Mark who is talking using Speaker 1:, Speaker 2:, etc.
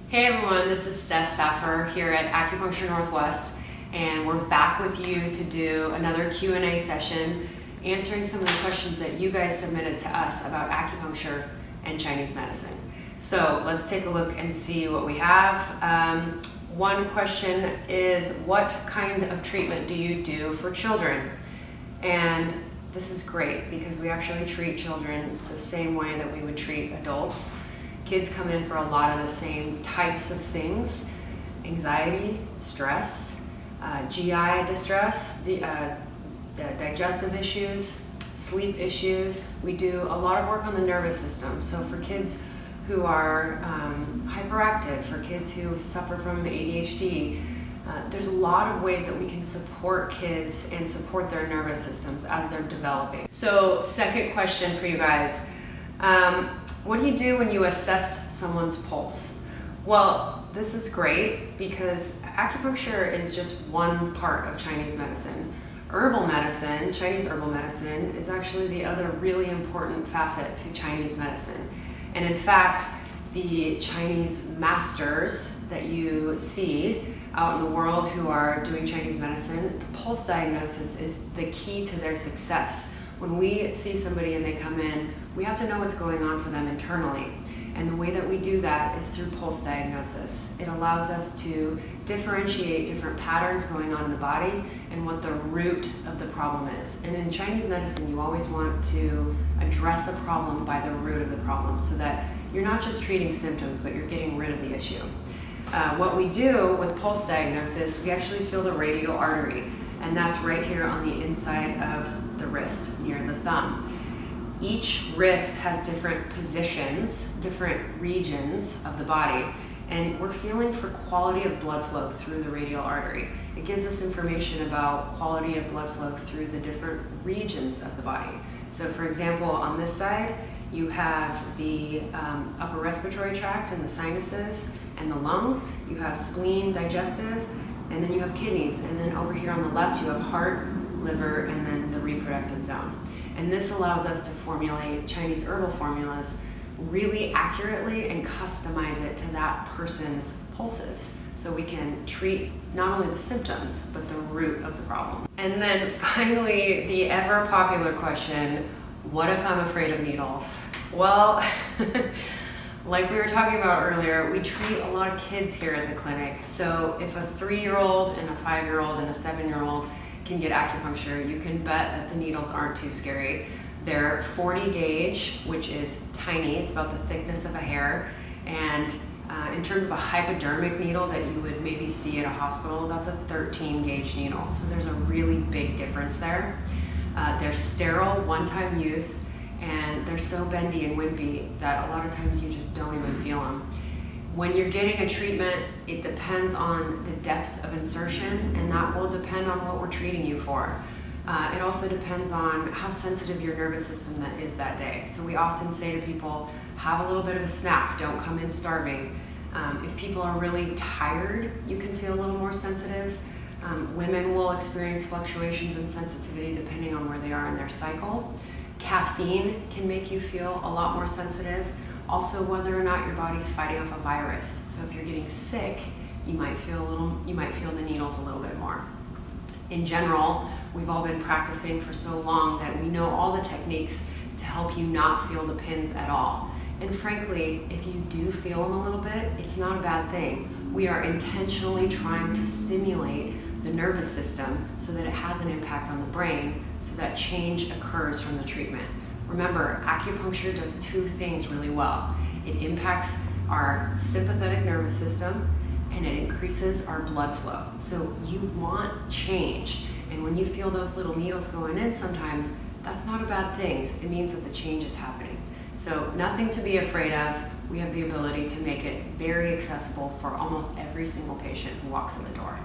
Speaker 1: Hey everyone, this is Steph Saffer here at Acupuncture Northwest, and we're back with you to do another Q&A session answering some of the questions that you guys submitted to us about acupuncture and Chinese medicine. So let's take a look and see what we have. One question is, what kind of treatment do you do for children? And this is great because we actually treat children the same way that we would treat adults. Kids come in for a lot of the same types of things: anxiety, stress, GI distress, digestive issues, sleep issues. We do a lot of work on the nervous system. So for kids who are hyperactive, for kids who suffer from ADHD, there's a lot of ways that we can support kids and support their nervous systems as they're developing. So second question for you guys. What do you do when you assess someone's pulse? Well, this is great because acupuncture is just one part of Chinese medicine. Herbal medicine, Chinese herbal medicine, is actually the other really important facet to Chinese medicine. And in fact, the Chinese masters that you see out in the world who are doing Chinese medicine, the pulse diagnosis is the key to their success. When we see somebody and they come in, we have to know what's going on for them internally. And the way that we do that is through pulse diagnosis. It allows us to differentiate different patterns going on in the body and what the root of the problem is. And in Chinese medicine, you always want to address a problem by the root of the problem so that you're not just treating symptoms, but you're getting rid of the issue. What we do with pulse diagnosis, we actually feel the radial artery, and that's right here on the inside of the wrist, near the thumb. Each wrist has different positions, different regions of the body, and we're feeling for quality of blood flow through the radial artery. It gives us information about quality of blood flow through the different regions of the body. So for example, on this side, you have the upper respiratory tract and the sinuses and the lungs. You have spleen, digestive, and then you have kidneys. And then over here on the left, you have heart, liver, and then the reproductive zone. And this allows us to formulate Chinese herbal formulas really accurately and customize it to that person's pulses. So we can treat not only the symptoms, but the root of the problem. And then finally, the ever popular question, what if I'm afraid of needles? Well, like we were talking about earlier, we treat a lot of kids here at the clinic. So if a 3-year-old and a 5-year-old and a 7-year-old can get acupuncture, you can bet that the needles aren't too scary. They're 40 gauge, which is tiny. It's about the thickness of a hair. And in terms of a hypodermic needle that you would maybe see at a hospital, that's a 13 gauge needle. So there's a really big difference there. They're sterile, one-time use, and they're so bendy and wimpy that a lot of times you just don't even feel them. When you're getting a treatment, it depends on the depth of insertion, and that will depend on what we're treating you for. It also depends on how sensitive your nervous system is that day. So we often say to people, have a little bit of a snack, don't come in starving. If people are really tired, you can feel a little more sensitive. Women will experience fluctuations in sensitivity depending on where they are in their cycle. Caffeine can make you feel a lot more sensitive. Also, whether or not your body's fighting off a virus. So if you're getting sick, you might feel the needles a little bit more. In general, we've all been practicing for so long that we know all the techniques to help you not feel the pins at all. And frankly, if you do feel them a little bit, it's not a bad thing. We are intentionally trying to stimulate the nervous system so that it has an impact on the brain, so that change occurs from the treatment. Remember, acupuncture does two things really well. It impacts our sympathetic nervous system and it increases our blood flow. So you want change. And when you feel those little needles going in sometimes, that's not a bad thing. It means that the change is happening. So nothing to be afraid of. We have the ability to make it very accessible for almost every single patient who walks in the door.